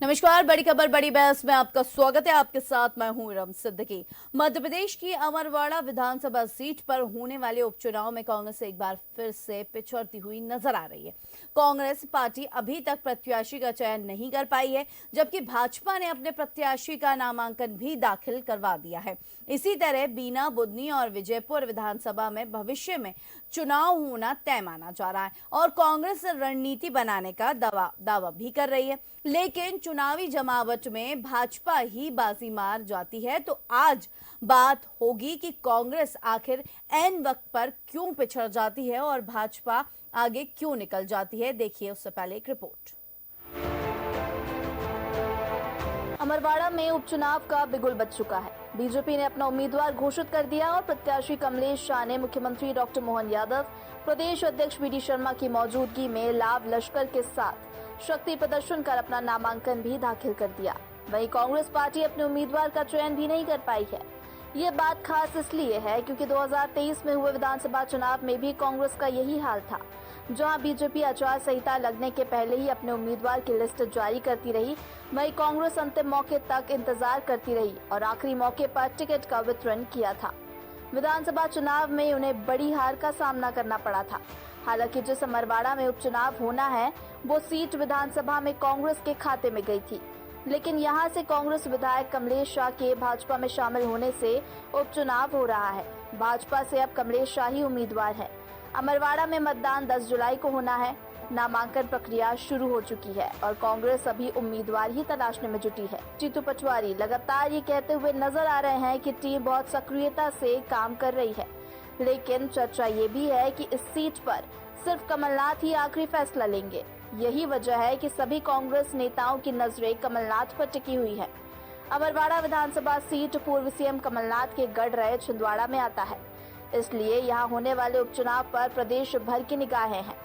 नमस्कार, बड़ी खबर बड़ी बहस में आपका स्वागत है। आपके साथ मैं हूं रम सिद्दीकी। मध्य प्रदेश की अमरवाड़ा विधानसभा सीट पर होने वाले उपचुनाव में कांग्रेस एक बार फिर से पिछड़ती हुई नजर आ रही है। कांग्रेस पार्टी अभी तक प्रत्याशी का चयन नहीं कर पाई है, जबकि भाजपा ने अपने प्रत्याशी का नामांकन भी दाखिल करवा दिया है। इसी तरह बीना, बुदनी और विजयपुर विधानसभा में भविष्य में चुनाव होना तय माना जा रहा है और कांग्रेस रणनीति बनाने का दावा भी कर रही है। लेकिन चुनावी जमावट में भाजपा ही बाजी मार जाती है। तो आज बात होगी कि कांग्रेस आखिर ऐन वक्त पर क्यों पिछड़ जाती है और भाजपा आगे क्यों निकल जाती है। देखिए उससे पहले एक रिपोर्ट। अमरवाड़ा में उपचुनाव का बिगुल बज चुका है। बीजेपी ने अपना उम्मीदवार घोषित कर दिया और प्रत्याशी कमलेश शाह ने मुख्यमंत्री डॉक्टर मोहन यादव, प्रदेश अध्यक्ष बीडी शर्मा की मौजूदगी में लाव लश्कर के साथ शक्ति प्रदर्शन कर अपना नामांकन भी दाखिल कर दिया। वहीं कांग्रेस पार्टी अपने उम्मीदवार का चयन भी नहीं कर पाई है। ये बात खास इसलिए है क्योंकि 2023 में हुए विधानसभा चुनाव में भी कांग्रेस का यही हाल था, जहां बीजेपी आचार संहिता लगने के पहले ही अपने उम्मीदवार की लिस्ट जारी करती रही। वहीं कांग्रेस अंतिम मौके तक इंतजार करती रही और आखिरी मौके पर टिकट का वितरण किया था। विधानसभा चुनाव में उन्हें बड़ी हार का सामना करना पड़ा था। हालांकि जिस अमरवाड़ा में उपचुनाव होना है वो सीट विधानसभा में कांग्रेस के खाते में गई थी, लेकिन यहां से कांग्रेस विधायक कमलेश शाह के भाजपा में शामिल होने से उपचुनाव हो रहा है। भाजपा से अब कमलेश शाह ही उम्मीदवार है। अमरवाड़ा में मतदान 10 जुलाई को होना है। नामांकन प्रक्रिया शुरू हो चुकी है और कांग्रेस अभी उम्मीदवार ही तलाशने में जुटी है। जीतू पटवारी लगातार ये कहते हुए नजर आ रहे हैं कि टीम बहुत सक्रियता से काम कर रही है, लेकिन चर्चा ये भी है कि इस सीट पर सिर्फ कमलनाथ ही आखिरी फैसला लेंगे। यही वजह है कि सभी कांग्रेस नेताओं की नजरें कमलनाथ पर टिकी हुई है। अमरवाड़ा विधानसभा सीट पूर्व सीएम कमलनाथ के गढ़ रहे छिंदवाड़ा में आता है, इसलिए यहाँ होने वाले उपचुनाव पर प्रदेश भर की निगाहें हैं।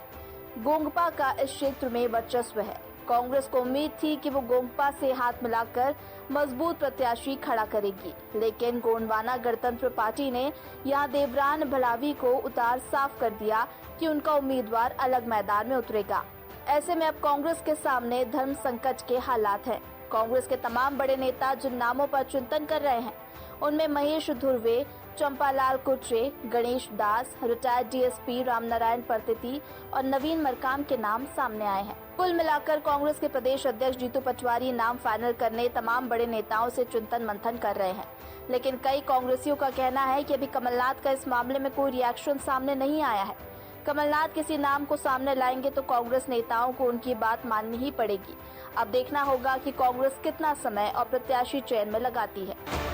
गोंगपा का इस क्षेत्र में वर्चस्व है। कांग्रेस को उम्मीद थी कि वो गोंगपा से हाथ मिलाकर मजबूत प्रत्याशी खड़ा करेगी, लेकिन गोंडवाना गणतंत्र पार्टी ने यहां देवरान भलावी को उतार साफ कर दिया कि उनका उम्मीदवार अलग मैदान में उतरेगा। ऐसे में अब कांग्रेस के सामने धर्म संकट के हालात हैं। कांग्रेस के तमाम बड़े नेता जिन नामों पर चिंतन कर रहे हैं उनमें महेश धुर्वे, चंपालाल कुट्रे, गणेश दास, रिटायर्ड डीएसपी रामनारायण परतेती और नवीन मरकाम के नाम सामने आए हैं। कुल मिलाकर कांग्रेस के प्रदेश अध्यक्ष जीतू पटवारी नाम फाइनल करने तमाम बड़े नेताओं से चिंतन मंथन कर रहे हैं, लेकिन कई कांग्रेसियों का कहना है कि अभी कमलनाथ का इस मामले में कोई रिएक्शन सामने नहीं आया है। कमलनाथ किसी नाम को सामने लाएंगे तो कांग्रेस नेताओं को उनकी बात माननी ही पड़ेगी। अब देखना होगा कि कांग्रेस कितना समय और प्रत्याशी चयन में लगाती है।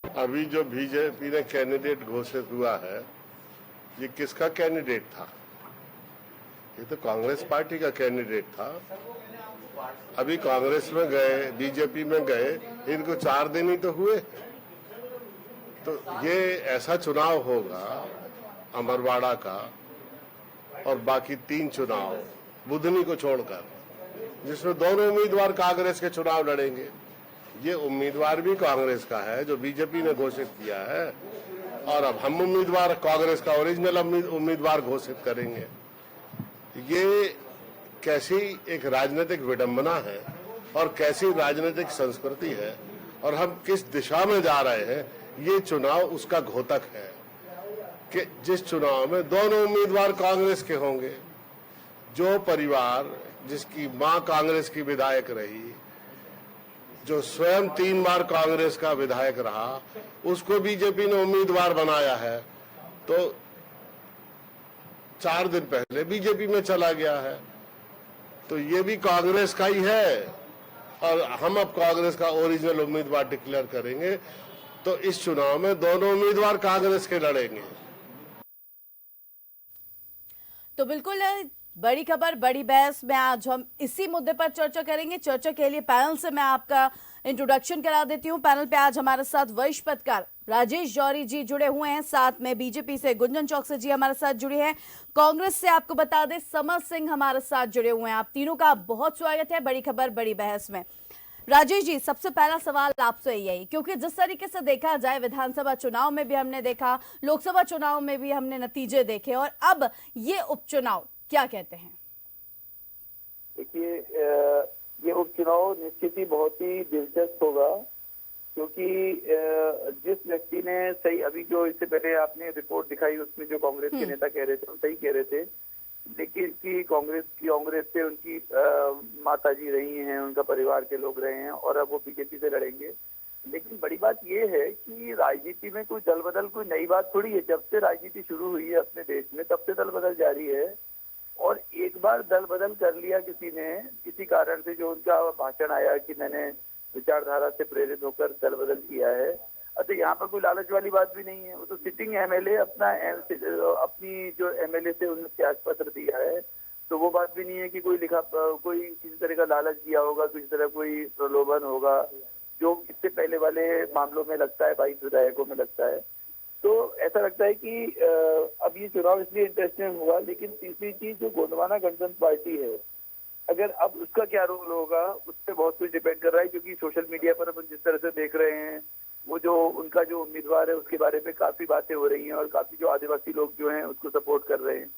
अभी जो बीजेपी ने कैंडिडेट घोषित हुआ है, ये किसका कैंडिडेट था? ये तो कांग्रेस पार्टी का कैंडिडेट था। अभी कांग्रेस में गए, बीजेपी में गए, इनको 4 दिन ही तो हुए। तो ये ऐसा चुनाव होगा अमरवाड़ा का और बाकी 3 चुनाव बुधनी को छोड़कर, जिसमें दोनों उम्मीदवार कांग्रेस के चुनाव लड़ेंगे। ये उम्मीदवार भी कांग्रेस का है जो बीजेपी ने घोषित किया है, और अब हम उम्मीदवार कांग्रेस का ओरिजिनल उम्मीदवार घोषित करेंगे। ये कैसी एक राजनीतिक विडंबना है और कैसी राजनीतिक संस्कृति है, और हम किस दिशा में जा रहे हैं, ये चुनाव उसका घोतक है कि जिस चुनाव में दोनों उम्मीदवार कांग्रेस के होंगे। जो परिवार जिसकी मां कांग्रेस की विधायक रही, जो स्वयं 3 बार कांग्रेस का विधायक रहा, उसको बीजेपी ने उम्मीदवार बनाया है, तो 4 दिन पहले बीजेपी में चला गया है। तो ये भी कांग्रेस का ही है और हम अब कांग्रेस का ओरिजिनल उम्मीदवार डिक्लेयर करेंगे। तो इस चुनाव में दोनों उम्मीदवार कांग्रेस के लड़ेंगे। तो बिल्कुल बड़ी खबर बड़ी बहस में आज हम इसी मुद्दे पर चर्चा करेंगे। चर्चा के लिए पैनल से मैं आपका इंट्रोडक्शन करा देती हूं। पैनल पे आज हमारे साथ वरिष्ठ पत्रकार राजेश जौहरी जी जुड़े हुए हैं, साथ में बीजेपी से गुंजन चौकसी जी हमारे साथ जुड़े हैं, कांग्रेस से आपको बता दें समर सिंह हमारे साथ जुड़े हुए हैं। आप तीनों का बहुत स्वागत है बड़ी खबर बड़ी बहस में। राजेश जी, सबसे पहला सवाल आपसे यही, क्योंकि जिस तरीके से देखा जाए विधानसभा चुनाव में भी हमने देखा, लोकसभा चुनाव में भी हमने नतीजे देखे, और अब ये उपचुनाव क्या कहते हैं? देखिए ये उपचुनाव निश्चित ही बहुत ही दिलचस्प होगा, क्योंकि जिस व्यक्ति ने सही, अभी जो इससे पहले आपने रिपोर्ट दिखाई उसमें जो कांग्रेस के नेता कह रहे थे वो सही कह रहे थे, लेकिन कि कांग्रेस से उनकी माता जी रही हैं, उनका परिवार के लोग रहे हैं और अब वो बीजेपी से लड़ेंगे। लेकिन बड़ी बात ये है कि राजनीति में कोई दल बदल कोई नई बात थोड़ी है। जब से राजनीति शुरू हुई है अपने देश में तब से दल बदल जारी है, और एक बार दल बदल कर लिया किसी ने, किसी कारण से, जो उनका भाषण आया कि मैंने विचारधारा से प्रेरित होकर दल बदल किया है, अच्छा यहाँ पर कोई लालच वाली बात भी नहीं है। वो तो सिटिंग एमएलए अपनी जो एमएलए से उन्होंने त्याग पत्र दिया है, तो वो बात भी नहीं है कि कोई किसी तरह का लालच दिया होगा, किसी तरह कोई प्रलोभन होगा, जो इससे पहले वाले मामलों में लगता है, 22 विधायकों में लगता है। तो ऐसा लगता है कि अब ये चुनाव इसलिए इंटरेस्टिंग हुआ। लेकिन तीसरी चीज, जो गोंडवाना गणतंत्र पार्टी है, अगर अब उसका क्या रोल होगा उस पर बहुत कुछ डिपेंड कर रहा है, क्योंकि सोशल मीडिया पर अपन जिस तरह से देख रहे हैं, वो जो उनका जो उम्मीदवार है उसके बारे में काफी बातें हो रही हैं और काफी जो आदिवासी लोग जो हैं उसको सपोर्ट कर रहे हैं।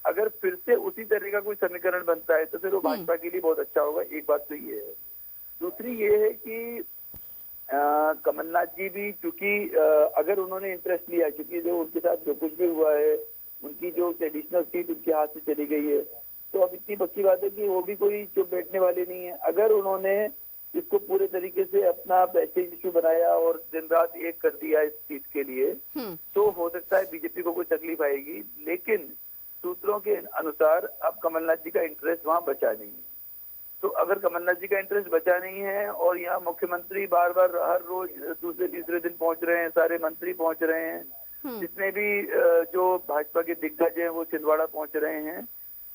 अगर फिर से उसी तरह का कोई समीकरण बनता है तो फिर वो भाजपा के लिए बहुत अच्छा होगा। एक बात तो ये है। दूसरी ये है कि कमलनाथ जी भी, चूंकि अगर उन्होंने इंटरेस्ट लिया, क्योंकि जो उनके साथ जो कुछ भी हुआ है, उनकी जो ट्रेडिशनल सीट उनके हाथ से चली गई है, तो अब इतनी पक्की बात है कि वो भी कोई चुप बैठने वाले नहीं है। अगर उन्होंने इसको पूरे तरीके से अपना प्रेस्टीज इशू बनाया और दिन रात एक कर दिया इस सीट के लिए, तो हो सकता है बीजेपी को कोई तकलीफ आएगी। लेकिन सूत्रों के अनुसार अब कमलनाथ जी का इंटरेस्ट वहां बचा नहीं है। तो अगर कमलनाथ जी का इंटरेस्ट बचा नहीं है और यहाँ मुख्यमंत्री बार बार हर रोज दूसरे तीसरे दिन पहुंच रहे हैं, सारे मंत्री पहुंच रहे हैं, जितने भी जो भाजपा के दिग्गज हैं वो छिंदवाड़ा पहुंच रहे हैं,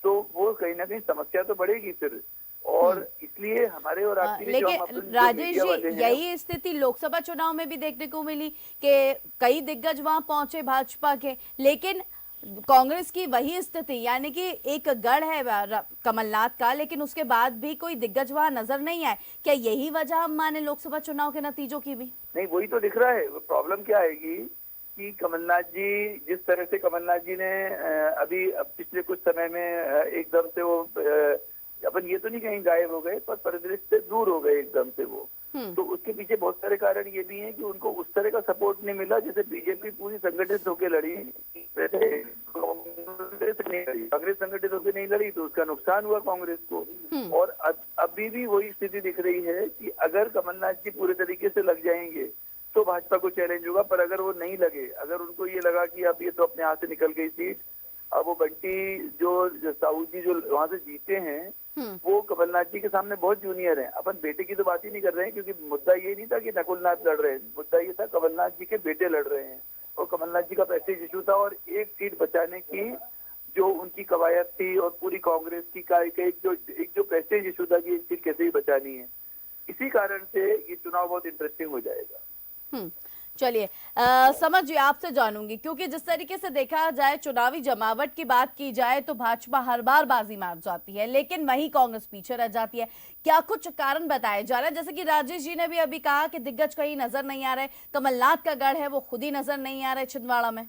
तो वो कहीं ना कहीं समस्या तो बढ़ेगी फिर। और इसलिए हमारे और आपकी लेकिन राजेश जी, यही स्थिति लोकसभा चुनाव में भी देखने को मिली कि कई दिग्गज वहां पहुंचे भाजपा के, लेकिन कांग्रेस की वही स्थिति, यानी कि एक गढ़ है कमलनाथ का, लेकिन उसके बाद भी कोई दिग्गज वहां नजर नहीं आए। क्या यही वजह हम माने लोकसभा चुनाव के नतीजों की भी? नहीं, वही तो दिख रहा है। प्रॉब्लम क्या आएगी कि कमलनाथ जी, जिस तरह से कमलनाथ जी ने अभी पिछले कुछ समय में एकदम से वो, अपन ये तो नहीं कहीं गायब हो गए, पर परिदृश्य से दूर हो गए एकदम से वो। तो उसके पीछे बहुत सारे कारण ये भी हैं कि उनको उस तरह का सपोर्ट नहीं मिला जैसे बीजेपी पूरी संगठित होकर लड़ी। कांग्रेस संगठित होकर नहीं लड़ी तो उसका नुकसान हुआ कांग्रेस को। और अभी भी वही स्थिति दिख रही है कि अगर कमलनाथ जी पूरे तरीके से लग जाएंगे तो भाजपा को चैलेंज होगा, पर अगर वो नहीं लगे, अगर उनको ये लगा कि अब ये तो अपने हाथ से निकल गई सीट, अब वो बंटी जो साहू जी जो वहां से जीते हैं वो कमलनाथ जी के सामने बहुत जूनियर हैं। अपन बेटे की तो बात ही नहीं कर रहे हैं, क्योंकि मुद्दा ये नहीं था कि नकुलनाथ लड़ रहे हैं, मुद्दा ये था कमलनाथ जी के बेटे लड़ रहे हैं और कमलनाथ जी का प्रेस्टीज इशू था। और एक सीट बचाने की जो उनकी कवायद थी और पूरी कांग्रेस की एक जो प्रेस्टीज इशू था कि एक सीट कैसे ही बचानी है, इसी कारण से ये चुनाव बहुत इंटरेस्टिंग हो जाएगा। चलिए समझिए, आपसे जानूंगी, क्योंकि जिस तरीके से देखा जाए, चुनावी जमावट की बात की जाए तो भाजपा हर बार बाजी मार जाती है, लेकिन वहीं कांग्रेस पीछे रह जाती है। क्या कुछ कारण बताए जा रहे हैं? जैसे कि राजेश जी ने भी अभी कहा कि दिग्गज कहीं नजर नहीं आ रहे, कमलनाथ का गढ़ है वो खुद ही नजर नहीं आ रहे छिंदवाड़ा में।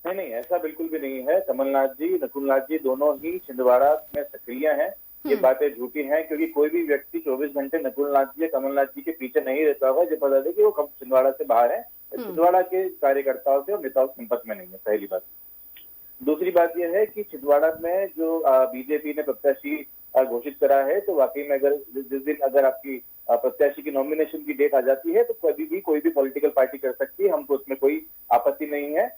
नहीं, ऐसा बिल्कुल भी नहीं है। कमलनाथ जी, नकुलनाथ जी दोनों ही छिंदवाड़ा में सक्रिय हैं। ये बातें झूठी हैं, क्योंकि कोई भी व्यक्ति 24 घंटे नकुलनाथ जी या कमलनाथ जी के पीछे नहीं रहता होगा जो पता है कि वो छिंदवाड़ा से बाहर है, छिंदवाड़ा के कार्यकर्ताओं से और नेताओं के संपर्क में नहीं है। पहली बात। दूसरी बात यह है कि छिंदवाड़ा में जो बीजेपी ने प्रत्याशी घोषित करा है, तो वाकई में अगर जिस दिन अगर आपकी प्रत्याशी की नॉमिनेशन की डेट आ जाती है तो कभी भी कोई भी पॉलिटिकल पार्टी कर सकती है, हमको उसमें कोई आपत्ति नहीं है।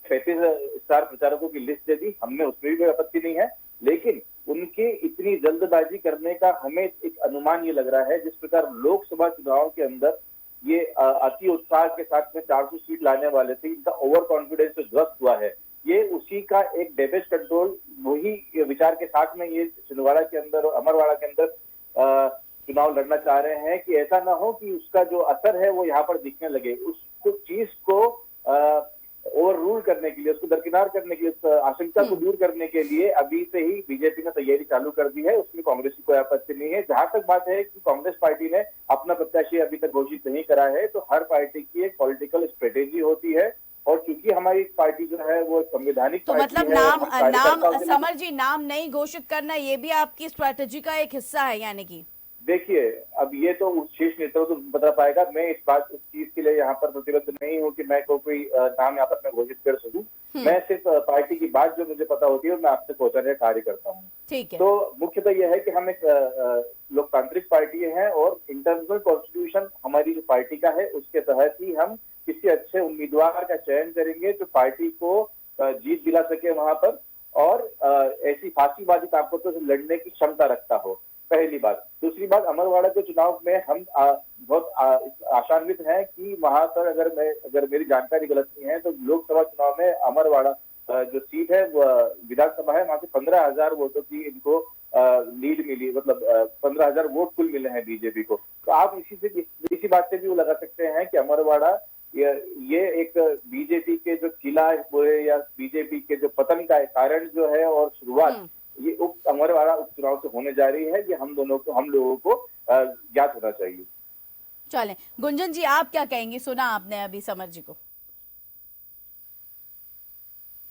35 स्टार प्रचारकों की लिस्ट दे दी, हमने उसमें भी कोई आपत्ति नहीं है। लेकिन उनके इतनी जल्दबाजी करने का हमें एक अनुमान ये लग रहा है, जिस प्रकार लोकसभा चुनाव के अंदर ये अति उत्साह के साथ में 400 सीट लाने वाले थे, इनका ओवर कॉन्फिडेंस जो ध्वस्त हुआ है, ये उसी का एक डैमेज कंट्रोल वही विचार के साथ में ये छिंदवाड़ा के अंदर और अमरवाड़ा के अंदर चुनाव लड़ना चाह रहे हैं कि ऐसा ना हो कि उसका जो असर है वो यहाँ पर दिखने लगे। उसको चीज को ओवर रूल करने के लिए, उसको दरकिनार करने के लिए, आशंका को दूर करने के लिए अभी से ही बीजेपी ने तैयारी चालू कर दी है। उसमें कांग्रेस की कोई आपत्ति नहीं है। जहां तक बात है कि कांग्रेस पार्टी ने अपना प्रत्याशी अभी तक घोषित नहीं करा है, तो हर पार्टी की एक पॉलिटिकल स्ट्रेटेजी होती है, और चूंकि हमारी पार्टी जो है वो संवैधानिक तो पार्टी मतलब है। नाम हम कार्यकर्ताओं के लिए- समर जी, नाम नहीं घोषित करना ये भी आपकी स्ट्रैटेजी का एक हिस्सा है यानी कि? देखिए, अब ये तो उस शीर्ष नेतृत्व तो बता पाएगा। मैं इस चीज के लिए यहाँ पर प्रतिबद्ध नहीं हूँ कि मैं कोई नाम यहाँ पर मैं घोषित कर सकूं। मैं सिर्फ पार्टी की बात जो मुझे पता होती है मैं आपसे पहुंचाने का कार्य करता हूँ। ठीक है। तो मुख्यतः यह है कि हम एक लोकतांत्रिक पार्टी है और इंटरनल कॉन्स्टिट्यूशन हमारी जो पार्टी का है उसके तहत ही हम किसी अच्छे उम्मीदवार का चयन करेंगे जो पार्टी को जीत दिला सके वहां पर, और ऐसी फांसीबाजी ताकतों से लड़ने की क्षमता रखता हो, पहली बात। दूसरी बात, अमरवाड़ा के चुनाव में हम बहुत आशान्वित हैं कि वहां पर अगर मेरी जानकारी गलत नहीं है तो लोकसभा चुनाव में अमरवाड़ा जो सीट है विधानसभा है, वहां से 15,000 वोटों की इनको लीड मिली, मतलब 15,000 वोट कुल मिले हैं बीजेपी को। तो आप इसी बात से भी वो लगा सकते हैं कि अमरवाड़ा ये एक बीजेपी के जो किला हुए या बीजेपी के जो पतन का कारण जो है और शुरुआत ये अमरवाड़ा उपचुनाव से होने जा रही है, ये हम लोगों को ज्ञात होना चाहिए। चलें, गुंजन जी आप क्या कहेंगी? सुना आपने अभी समर जी को।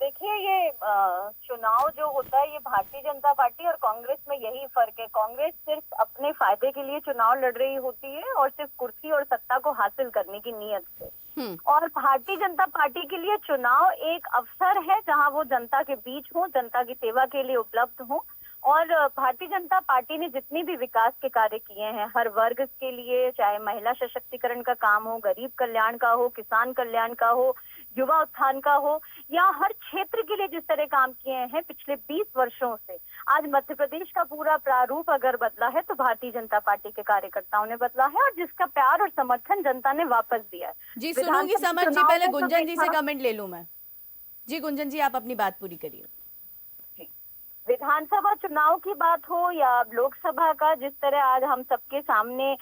देखिए, ये चुनाव जो होता है ये भारतीय जनता पार्टी और कांग्रेस में यही फर्क है। कांग्रेस सिर्फ अपने फायदे के लिए चुनाव लड़ रही होती है और सिर्फ कुर्सी और सत्ता को हासिल करने की नीयत से, और भारतीय जनता पार्टी के लिए चुनाव एक अवसर है जहां वो जनता के बीच हो, जनता की सेवा के लिए उपलब्ध हो। और भारतीय जनता पार्टी ने जितनी भी विकास के कार्य किए हैं हर वर्ग के लिए, चाहे महिला सशक्तिकरण का काम हो, गरीब कल्याण का हो, किसान कल्याण का हो, युवा उत्थान का हो, या हर क्षेत्र के लिए जिस तरह काम किए हैं पिछले 20 वर्षों से, आज मध्य प्रदेश का पूरा प्रारूप अगर बदला है तो भारतीय जनता पार्टी के कार्यकर्ताओं ने बदला है, और जिसका प्यार और समर्थन जनता ने वापस दिया है। जी सुनूंगी समर जी, पहले गुंजन जी से कमेंट ले लूं मैं। जी गुंजन जी आप अपनी बात पूरी करिए। विधानसभा चुनाव की बात हो या लोकसभा का, जिस तरह आज हम सबके सामने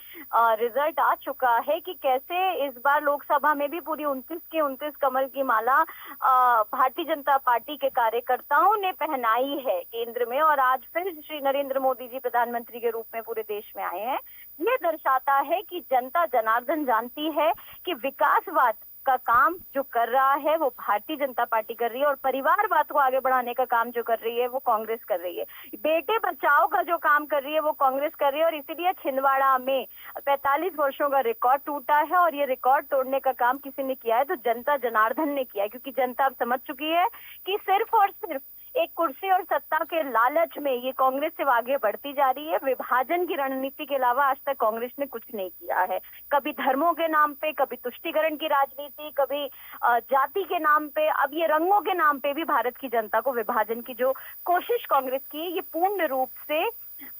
रिजल्ट आ चुका है कि कैसे इस बार लोकसभा में भी पूरी 29 के 29 कमल की माला भारतीय जनता पार्टी के कार्यकर्ताओं ने पहनाई है केंद्र में, और आज फिर श्री नरेंद्र मोदी जी प्रधानमंत्री के रूप में पूरे देश में आए हैं। ये दर्शाता है कि जनता जनार्दन जानती है कि विकासवाद का काम जो कर रहा है वो भारतीय जनता पार्टी कर रही है, और परिवारवाद को आगे बढ़ाने का काम जो कर रही है वो कांग्रेस कर रही है। बेटे बचाओ का जो काम कर रही है वो कांग्रेस कर रही है, और इसीलिए छिंदवाड़ा में 45 वर्षों का रिकॉर्ड टूटा है, और ये रिकॉर्ड तोड़ने का काम किसी ने किया है तो जनता जनार्दन ने किया है, क्योंकि जनता अब समझ चुकी है कि सिर्फ और सिर्फ एक कुर्सी और सत्ता के लालच में ये कांग्रेस से आगे बढ़ती जा रही है। विभाजन की रणनीति के अलावा आज तक कांग्रेस ने कुछ नहीं किया है, कभी धर्मों के नाम पे, कभी तुष्टीकरण की राजनीति, कभी जाति के नाम पे, अब ये रंगों के नाम पे भी भारत की जनता को विभाजन की जो कोशिश कांग्रेस की है ये पूर्ण रूप से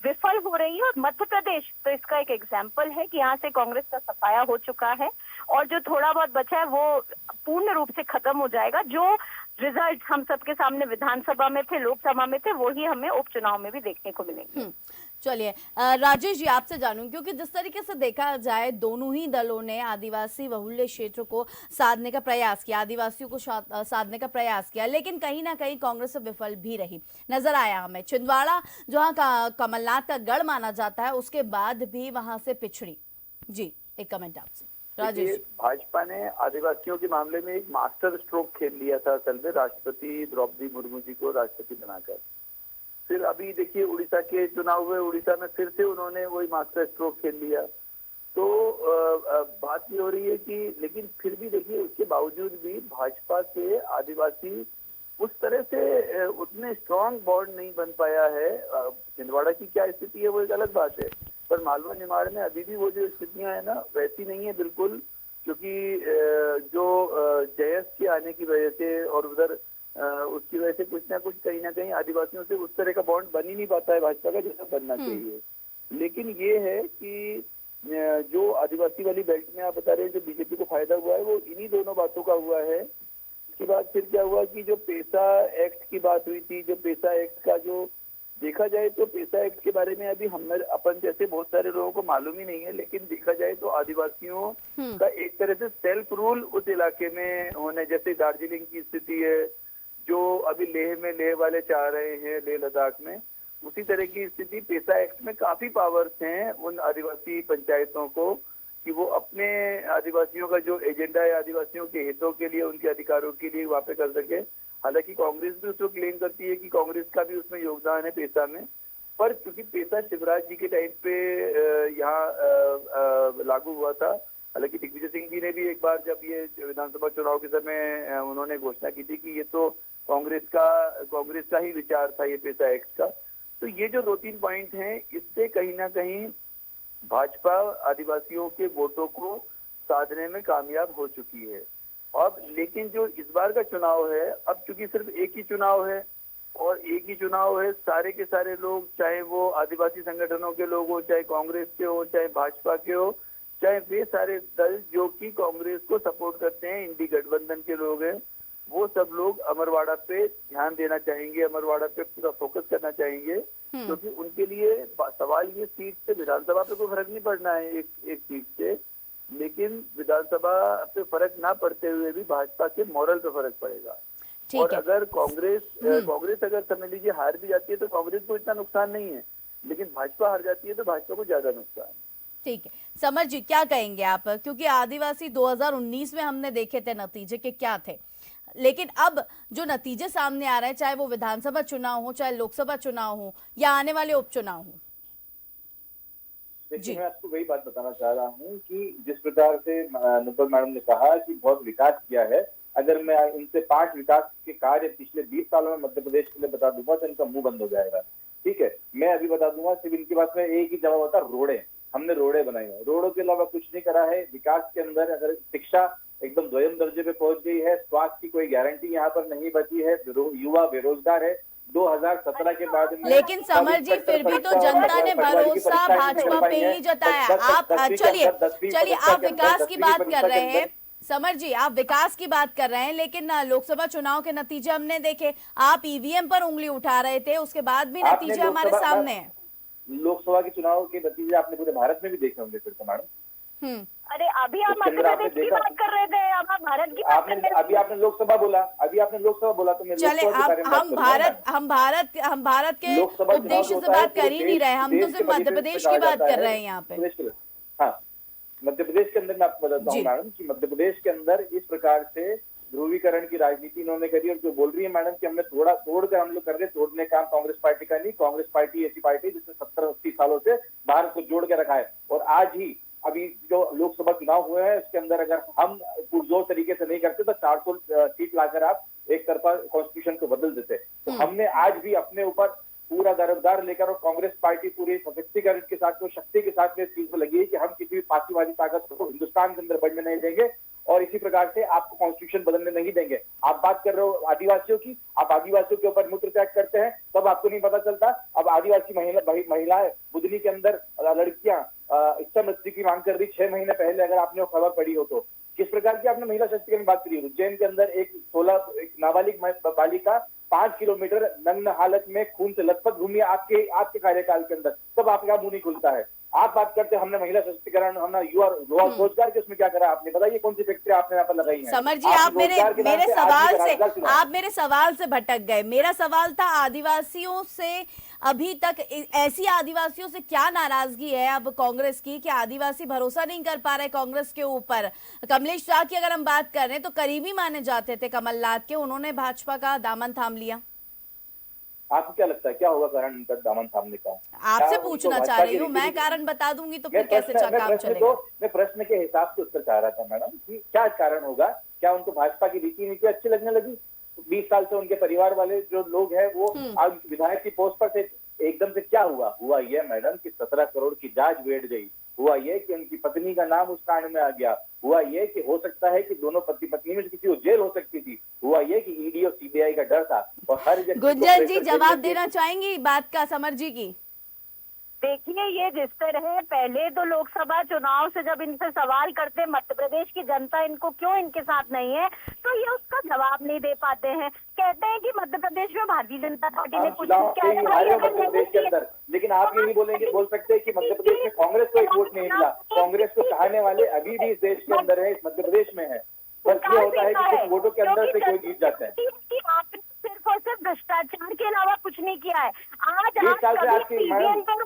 विफल हो रही है। और मध्य प्रदेश तो इसका एक एग्जाम्पल है कि यहाँ से कांग्रेस का सफाया हो चुका है, और जो थोड़ा बहुत बचा है वो पूर्ण रूप से खत्म हो जाएगा। जो रिजल्ट हम सबके सामने विधानसभा में थे, लोकसभा में थे, वही हमें उपचुनाव में भी देखने को मिलेंगे। चलिए राजेश जी आपसे जानूं, क्योंकि जिस तरीके से देखा जाए दोनों ही दलों ने आदिवासी बहुल्य क्षेत्र को साधने का प्रयास किया, आदिवासियों को साधने का प्रयास किया, लेकिन कहीं ना कहीं कांग्रेस विफल भी रही नजर आया हमें। छिंदवाड़ा जहां का कमलनाथ का गढ़ माना जाता है उसके बाद भी वहां से पिछड़ी। जी एक कमेंट आपसे राजेश। भाजपा ने आदिवासियों के मामले में एक मास्टर स्ट्रोक खेल लिया था असल में, राष्ट्रपति द्रौपदी मुर्मू जी को राष्ट्रपति बनाकर। फिर अभी देखिए उड़ीसा के चुनाव हुए, उड़ीसा में फिर से उन्होंने वही मास्टर स्ट्रोक खेल लिया। तो बात ये हो रही है कि, लेकिन फिर भी देखिए उसके बावजूद भी भाजपा से आदिवासी उस तरह से उतने स्ट्रांग बॉन्ड नहीं बन पाया है। छिंदवाड़ा की क्या स्थिति है वो एक अलग बात है, पर मालवा निमाड़ में अभी भी वो जो स्थितियां है ना वैसी नहीं है बिल्कुल, क्योंकि जो जयस के आने की वजह से और उधर उसकी वजह से कुछ ना कुछ कहीं ना कहीं आदिवासियों से उस तरह का बॉन्ड बन ही नहीं पाता है भाजपा का जैसा बनना चाहिए। लेकिन ये है कि जो आदिवासी वाली बेल्ट में आप बता रहे हैं जो बीजेपी को फायदा हुआ है वो इन्हीं दोनों बातों का हुआ है। इसके बाद फिर क्या हुआ कि जो पेसा एक्ट की बात हुई थी, जो पेसा एक्ट का जो देखा जाए तो पेसा एक्ट के बारे में अभी अपन जैसे बहुत सारे लोगों को मालूम ही नहीं है, लेकिन देखा जाए तो आदिवासियों का एक तरह से सेल्फ रूल उस इलाके में होने, जैसे दार्जिलिंग की स्थिति है, जो अभी लेह में लेह वाले चाह रहे हैं, लेह लद्दाख में, उसी तरह की स्थिति पेसा एक्ट में काफी पावर्स हैं उन आदिवासी पंचायतों को कि वो अपने आदिवासियों का जो एजेंडा है, आदिवासियों के हितों के लिए, उनके अधिकारों के लिए वहाँ पे कर सके। हालांकि कांग्रेस भी उसको क्लेम करती है कि कांग्रेस का भी उसमें योगदान है पेसा में, पर क्योंकि पेसा शिवराज जी के टाइम पे यहाँ लागू हुआ था। हालांकि दिग्विजय सिंह जी ने भी एक बार जब ये विधानसभा चुनाव के समय उन्होंने घोषणा की थी कि ये तो कांग्रेस का ही विचार था ये पेसा एक्ट का। तो ये जो 2-3 पॉइंट हैं, इससे कहीं ना कहीं भाजपा आदिवासियों के वोटों को साधने में कामयाब हो चुकी है। अब लेकिन जो इस बार का चुनाव है, अब चूंकि सिर्फ एक ही चुनाव है और एक ही चुनाव है, सारे के सारे लोग, चाहे वो आदिवासी संगठनों के लोग हो, चाहे कांग्रेस के हो, चाहे भाजपा के हो, चाहे वे सारे दल जो कि कांग्रेस को सपोर्ट करते हैं, इंडी गठबंधन के लोग हैं, वो सब लोग अमरवाड़ा पे ध्यान देना चाहेंगे, अमरवाड़ा पे पूरा फोकस करना चाहेंगे, क्योंकि उनके लिए सवाल ये सीट से, विधानसभा पे कोई फर्क नहीं पड़ना है एक सीट से, लेकिन विधानसभा पे फर्क ना पड़ते हुए भी भाजपा के मॉरल पे फर्क पड़ेगा। और अगर कांग्रेस अगर समझ लीजिए हार भी जाती है तो कांग्रेस को इतना नुकसान नहीं है, लेकिन भाजपा हार जाती है तो भाजपा को ज्यादा नुकसान है। ठीक है, समर जी क्या कहेंगे आप, क्योंकि आदिवासी 2019 में हमने देखे थे नतीजे के क्या थे, लेकिन अब जो नतीजे सामने आ रहे हैं, चाहे वो विधानसभा चुनाव हो, चाहे लोकसभा चुनाव हो या आने वाले उपचुनाव हो। देखिए, मैं आपको वही बात बताना चाह रहा हूँ कि जिस प्रकार से नुपुर मैडम ने कहा कि बहुत विकास किया है, अगर मैं इनसे 5 विकास के कार्य पिछले 20 सालों में मध्य प्रदेश के लिए बता दूंगा तो इनका मुंह बंद हो जाएगा। ठीक है, मैं अभी बता दूंगा, सिर्फ इनकी बात में एक ही जवाब होता है, रोडे। हमने रोडे बनाई है, रोडों के अलावा कुछ नहीं करा है। विकास के अंदर अगर शिक्षा एकदम द्वयम दर्जे पे पहुंच गई है, स्वास्थ्य की कोई गारंटी यहाँ पर नहीं बची है, युवा बेरोजगार है। 2017 के बाद में, लेकिन समर जी फिर भी तो जनता ने भरोसा भाजपा पे ही जताया। आप चलिए आप विकास की बात कर रहे हैं, समर जी आप विकास की बात कर रहे हैं, लेकिन लोकसभा चुनाव के नतीजे हमने देखे, आप ईवीएम पर उंगली उठा रहे थे, उसके बाद भी नतीजे हमारे सामने हैं। लोकसभा के चुनाव के नतीजे आपने पूरे भारत में भी देखे होंगे फिर तो मैडम। अरे अभी आप मध्य प्रदेश की बात कर रहे थे, अब आप भारत की बात कर रहे हैं। अभी आपने लोकसभा बोला, तो मैं चले हम भारत के उद्देश्य से बात कर ही नहीं रहे, हम तो सिर्फ मध्य प्रदेश की बात कर रहे हैं यहाँ पे। हाँ, मध्य प्रदेश के अंदर मैं आपको बताता हूँ मैडम कि मध्य प्रदेश के अंदर इस प्रकार से ध्रुवीकरण की राजनीति इन्होंने करी, और जो बोल रही है मैडम कि हमने थोड़ा तोड़कर हम लोग कर रहे, तोड़ने का काम कांग्रेस पार्टी का नहीं। कांग्रेस पार्टी ऐसी पार्टी जिसने 70-80 सालों से भारत को जोड़ के रखा है, और आज ही अभी जो लोकसभा चुनाव हुए हैं उसके अंदर अगर हम पुरजोर तरीके से नहीं करते तो 400 सीट लाकर आप एक तरफा कॉन्स्टिट्यूशन को बदल देते। तो हमने आज भी अपने ऊपर पूरा दरबदार लेकर, और कांग्रेस पार्टी पूरी सशक्तिकरण के साथ, तो शक्ति के साथ इस चीज में लगी है कि हम किसी भी पार्टीवादी ताकत को हिंदुस्तान के अंदर बढ़ने नहीं देंगे, और इसी प्रकार से आपको कॉन्स्टिट्यूशन बदलने नहीं देंगे। आप बात कर रहे हो आदिवासियों की, आप आदिवासियों के ऊपर मूत्र त्याग करते हैं तब आपको नहीं पता चलता। अब आदिवासी महिलाएं बुधनी के अंदर लड़कियां इच्छा मृत्यु की मांग कर रही 6 महीने पहले, अगर आपने वो खबर पढ़ी हो तो। किस प्रकार की आपने महिला सशक्तिकरण की बात करी। उज्जैन के अंदर एक नाबालिग बालिका 5 किलोमीटर नग्न हालत में खून से लथपथ घूमी आपके कार्यकाल के अंदर, तब आपका मुंह नहीं खुलता है। आप बात करते हैं हमने महिला सशक्तिकरण, हमने युवा रोजगार के उसमें क्या करा आपने, बताइए कौन सी फैक्ट्री आपने यहाँ पर लगाई है। समर जी आप मेरे सवाल से भटक गए। मेरा सवाल था आदिवासियों से, अभी तक ऐसी आदिवासियों से क्या नाराजगी है अब कांग्रेस की कि आदिवासी भरोसा नहीं कर पा रहे कांग्रेस के ऊपर। कमलेश शाह की अगर हम बात कर रहे हैं तो करीबी माने जाते थे कमलनाथ के, उन्होंने भाजपा का दामन थाम लिया। आपको क्या लगता है क्या होगा कारण उनका दामन थामने का? आपसे पूछना चाह रही हूँ, मैं कारण बता दूंगी तो फिर कैसे काम चलेगा? मैं प्रश्न के हिसाब से उत्तर चाह रहा था मैडम कि क्या कारण होगा, क्या उनको भाजपा की रीति नीति अच्छी लगने लगी? 20 साल से उनके परिवार वाले जो लोग हैं वो आज विधायक की पोस्ट पर थे, एकदम से क्या हुआ ये मैडम कि 17 करोड़ की जांच बैठ गई। हुआ ये कि उनकी पत्नी का नाम उस कांड में आ गया। हुआ ये कि हो सकता है कि दोनों पति पत्नी में से किसी को जेल हो सकती थी। हुआ ये कि ईडी और सीबीआई का डर था। और हर गुंजन जी जवाब देना चाहेंगी बात का समर जी की? देखिए, ये जिस तरह पहले तो लोकसभा चुनाव से जब इनसे सवाल करते मध्य प्रदेश की जनता इनको क्यों इनके साथ नहीं है, तो ये उसका जवाब नहीं दे पाते हैं। कहते हैं कि मध्य प्रदेश में भारतीय जनता पार्टी ने कुछ किया है मध्य प्रदेश के अंदर, लेकिन आप ये नहीं बोल सकते कि मध्य प्रदेश में कांग्रेस को एक वोट नहीं मिला। कांग्रेस को चाहने वाले अभी भी इस देश के अंदर है, इस मध्य प्रदेश में है। बस ये होता है कि कुछ वोटों के अंदर से कोई जीत जाता है। आपने सिर्फ और सिर्फ भ्रष्टाचार के अलावा कुछ नहीं किया है। आज 20 साल से आपकी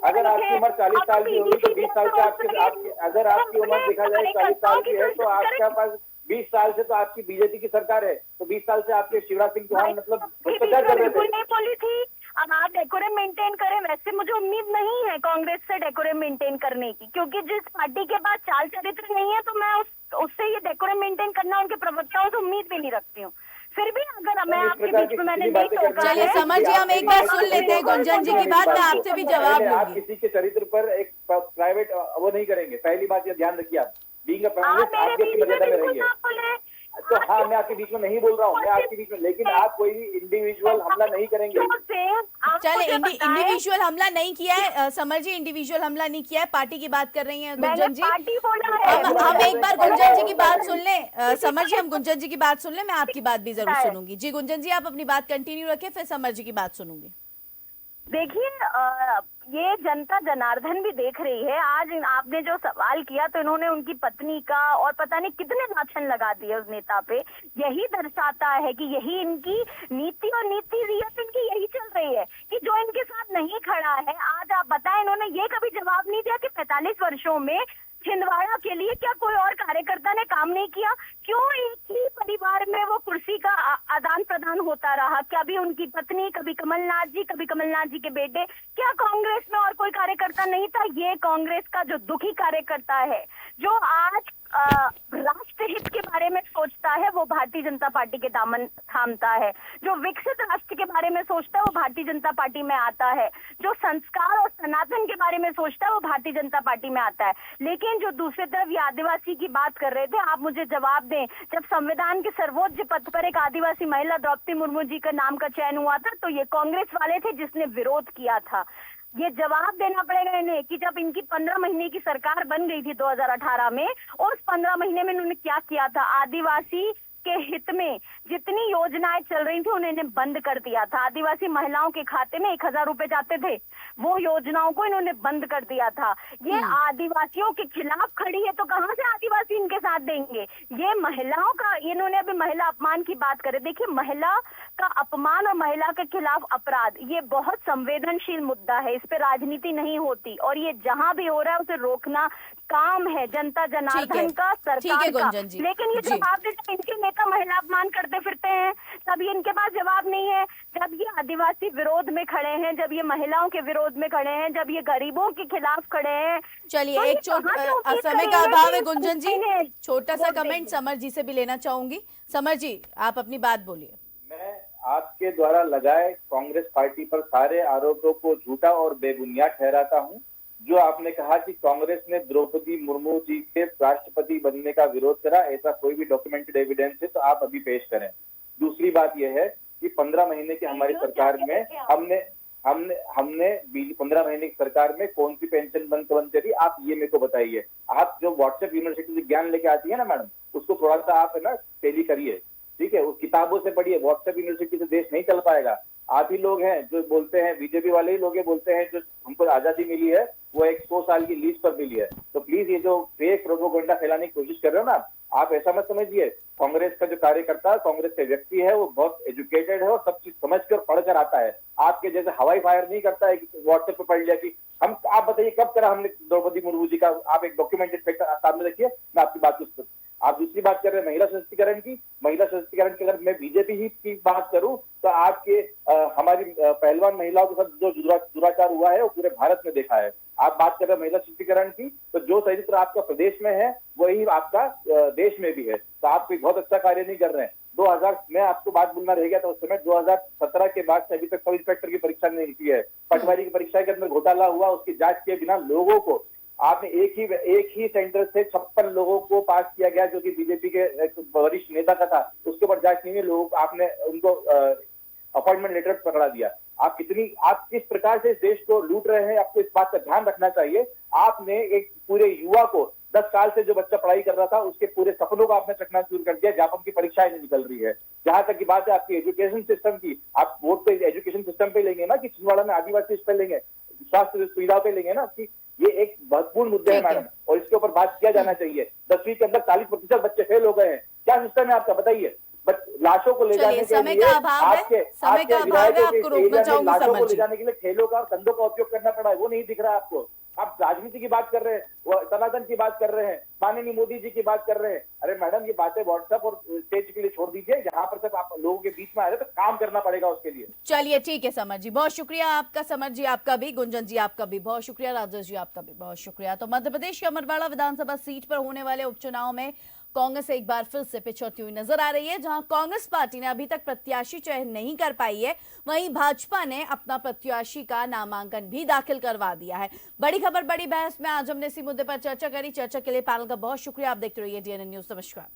अगर आपकी उम्र 40 साल की होगी तो 20 साल से आपकी अगर आपकी उम्र देखा जाए 40 साल की है तो आपके पास 20 साल से तो आपकी बीजेपी की सरकार है, तो 20 साल से आपके शिवराज सिंह चौहान मतलब भ्रष्टाचार कर रहे थे। नहीं बोली थी, अब आप डेकोरम मेंटेन करें। वैसे मुझे उम्मीद नहीं है कांग्रेस से डेकोरम मेंटेन करने की, क्योंकि जिस पार्टी के पास चाल चरित्र नहीं है तो मैं उससे ये डेकोरम मेंटेन करना उनके प्रवक्ताओं से उम्मीद भी नहीं रखती हूँ। फिर भी अगर मैं आपके बीच में मैंने नहीं टोका चलिए है, समझ जी, हम एक बार सुन लेते हैं गुंजन जी की बात, मैं आपसे भी जवाब आप लूंगी। किसी के चरित्र पर एक प्राइवेट वो नहीं करेंगे, पहली बात ये ध्यान रखिए। आप बीइंग अ आप कांग्रेस मेरे आपकी बीच में मर्यादा में बिल्कुल रहिए। ना बोले। तो हाँ, मैं आपके बीच में नहीं बोल रहा हूँ, मैं आपके बीच में, लेकिन आप कोई भी इंडिविजुअल हमला नहीं करेंगे। चले इंडिविजुअल हमला नहीं किया है समर जी, इंडिविजुअल हमला नहीं किया है, पार्टी की बात कर रही हैं गुंजन जी। पार्टी बोला है। हम एक बार गुंजन जी की बात सुन लें। समर जी, हम गुंजन जी की बात सुन लें, मैं आपकी बात भी जरूर सुनूंगी। जी गुंजन जी, आप अपनी बात कंटिन्यू रखें, फिर समर जी की बात सुनूंगी। देखिए, ये जनता जनार्दन भी देख रही है। आज आपने जो सवाल किया तो इन्होंने उनकी पत्नी का और पता नहीं कितने लाछन लगा दिए उस नेता पे। यही दर्शाता है कि यही इनकी नीति और नीति रियत इनकी यही चल रही है कि जो इनके साथ नहीं खड़ा है। आज आप बताएं, इन्होंने ये कभी जवाब नहीं दिया कि 45 वर्षों में छिंदवाड़ा के लिए क्या कोई और कार्यकर्ता ने काम नहीं किया? क्यों एक ही परिवार में वो कुर्सी का आदान प्रदान होता रहा? कभी उनकी पत्नी, कभी कमलनाथ जी, कभी कमलनाथ जी के बेटे। क्या कांग्रेस में और कोई कार्यकर्ता नहीं था? ये कांग्रेस का जो दुखी कार्यकर्ता है, जो आज राष्ट्रहित के बारे में सोचता है, वो भारतीय जनता पार्टी के दामन थामता है। जो विकसित राष्ट्र के बारे में सोचता है, वो भारतीय जनता पार्टी में आता है। जो संस्कार और सनातन के बारे में सोचता है, वो भारतीय जनता पार्टी में आता है। लेकिन जो दूसरी तरफ ये आदिवासी की बात कर रहे थे, आप मुझे जवाब दें, जब संविधान के सर्वोच्च पद पर एक आदिवासी महिला द्रौपदी मुर्मू जी का नाम का चयन हुआ था, तो ये कांग्रेस वाले थे जिसने विरोध किया था। ये जवाब देना पड़ेगा इन्हें कि जब इनकी 15 महीने की सरकार बन गई थी 2018 में, उस 15 महीने में इन्होंने क्या किया था? आदिवासी के हित में जितनी योजनाएं चल रही थी उन्होंने बंद कर दिया था। आदिवासी महिलाओं के खाते में 1000 रुपए जाते थे, वो योजनाओं को इन्होंने बंद कर दिया था। ये आदिवासियों के खिलाफ खड़ी है तो कहां से आदिवासी इनके साथ देंगे? ये महिलाओं का, इन्होंने अभी महिला अपमान की बात करे। देखिए, महिला का अपमान और महिला के खिलाफ अपराध ये बहुत संवेदनशील मुद्दा है, इस पे राजनीति नहीं होती और ये जहां भी हो रहा है उसे रोकना काम है जनता जनार्दन का, सरकार का। लेकिन ये जवाब देते इनके नेता महिला अपमान करते फिरते हैं, तब ये इनके पास जवाब नहीं है। जब ये आदिवासी विरोध में खड़े हैं, जब ये महिलाओं के विरोध में खड़े हैं, जब ये गरीबों के खिलाफ खड़े हैं। चलिए, तो एक समय का अभाव है गुंजन जी, छोटा सा कमेंट समर जी से भी लेना चाहूंगी। समर जी, आप अपनी बात बोलिए। मैं आपके द्वारा लगाए कांग्रेस पार्टी पर सारे आरोपों को झूठा और बेबुनियाद ठहराता हूं। जो आपने कहा कि कांग्रेस ने द्रौपदी मुर्मू जी के राष्ट्रपति बनने का विरोध करा, ऐसा कोई भी डॉक्यूमेंटेड एविडेंस है तो आप अभी पेश करें। दूसरी बात यह है कि 15 महीने की हमारी सरकार में हमने 15 महीने की सरकार में कौन सी पेंशन बंद करी, आप ये मेरे को बताइए। आप जो व्हाट्सएप यूनिवर्सिटी से ज्ञान लेके आती है ना मैडम, उसको थोड़ा सा आप है ना टेली करिए, ठीक है? उस किताबों से पढ़िए। व्हाट्सएप यूनिवर्सिटी से देश नहीं चल पाएगा। आप ही लोग हैं जो बोलते हैं, बीजेपी वाले ही लोग ये बोलते हैं जो हमको आजादी मिली है वो 100 साल की लीज पर मिली है। तो प्लीज ये जो फेक प्रोपेगेंडा फैलाने की कोशिश कर रहे हो ना आप ऐसा मत समझिए। कांग्रेस का जो कार्यकर्ता, कांग्रेस के व्यक्ति है, वो बहुत एजुकेटेड है और सब चीज समझ कर पढ़ कर आता है। आपके जैसे हवाई फायर नहीं करता है कि व्हाट्सएप पे पढ़ लिया कि हम। आप बताइए कब करा हमने द्रौपदी मुर्मू जी का? आप एक डॉक्यूमेंटेड फैक्ट सामने रखिए, मैं आपकी बात को। आप दूसरी बात कर रहे हैं महिला सशक्तिकरण की। महिला सशक्तिकरण की अगर मैं बीजेपी ही की बात करूं तो आपके हमारी पहलवान महिलाओं के साथ जो दुराचार हुआ है वो पूरे भारत में देखा है। आप बात कर रहे हैं महिला सशक्तिकरण की, तो जो चरित्र आपका प्रदेश में है वही आपका देश में भी है। तो आप कोई बहुत अच्छा कार्य नहीं कर रहे हैं। 2000 में आपको बात बोलना रह गया था, उस समय 2017 के बाद से अभी तक सब इंस्पेक्टर की परीक्षा नहीं की है। पटवारी की परीक्षा के अंदर घोटाला हुआ, उसकी जांच किए बिना लोगों को आपने एक ही सेंटर से 56 लोगों को पास किया गया जो कि बीजेपी के वरिष्ठ नेता का था, उसके ऊपर जांच नहीं हुई। लोग आपने उनको अपॉइंटमेंट लेटर पकड़ा दिया। आप किस प्रकार से इस देश को लूट रहे हैं, आपको इस बात का ध्यान रखना चाहिए। आपने एक पूरे युवा को 10 साल से जो बच्चा पढ़ाई कर रहा था उसके पूरे सपनों को आपने चकना शुरू कर दिया। जापान की परीक्षाएं नहीं निकल रही है। जहां तक की बात है आपकी एजुकेशन सिस्टम की, आप वोट पे एजुकेशन सिस्टम पे लेंगे ना कि छिंदवाड़ा में आदिवासी पे लेंगे, स्वास्थ्य सुविधा पे लेंगे ना, कि ये एक महत्वपूर्ण मुद्दे है मैडम और इसके ऊपर बात किया जाना चाहिए। 10वीं के अंदर 40% बच्चे फेल हो गए हैं। क्या सिस्टम है आपका? बताइए लाशों को ले चलिए, जाने के समय लिए का अभाव है, समय का अभाव है, आपको रोकना चाहूंगी लाशों को समझ ले जाने के लिए ठेलों का और कंधों का उपयोग करना पड़ा है, वो नहीं दिख रहा है आपको। आप राजनीति की बात कर रहे हैं, वो सनातन की बात कर रहे हैं, माननीय मोदी जी की बात कर रहे हैं। अरे मैडम, ये बातें व्हाट्सएप और स्टेज के लिए छोड़ दीजिए, यहाँ पर सब आप लोगों के बीच में आ रहे हैं तो काम करना पड़ेगा उसके लिए। चलिए ठीक है समर जी, बहुत शुक्रिया आपका। समर जी आपका भी, गुंजन जी आपका भी बहुत शुक्रिया, राजेश जी आपका भी बहुत शुक्रिया। तो मध्य प्रदेश के अमरवाड़ा विधानसभा सीट पर होने वाले उपचुनाव में कांग्रेस एक बार फिर से पिछड़ती हुई नजर आ रही है। जहां कांग्रेस पार्टी ने अभी तक प्रत्याशी चयन नहीं कर पाई है, वहीं भाजपा ने अपना प्रत्याशी का नामांकन भी दाखिल करवा दिया है। बड़ी खबर बड़ी बहस में आज हमने इसी मुद्दे पर चर्चा करी। चर्चा के लिए पैनल का बहुत शुक्रिया। आप देखते रहिए DNN न्यूज। नमस्कार।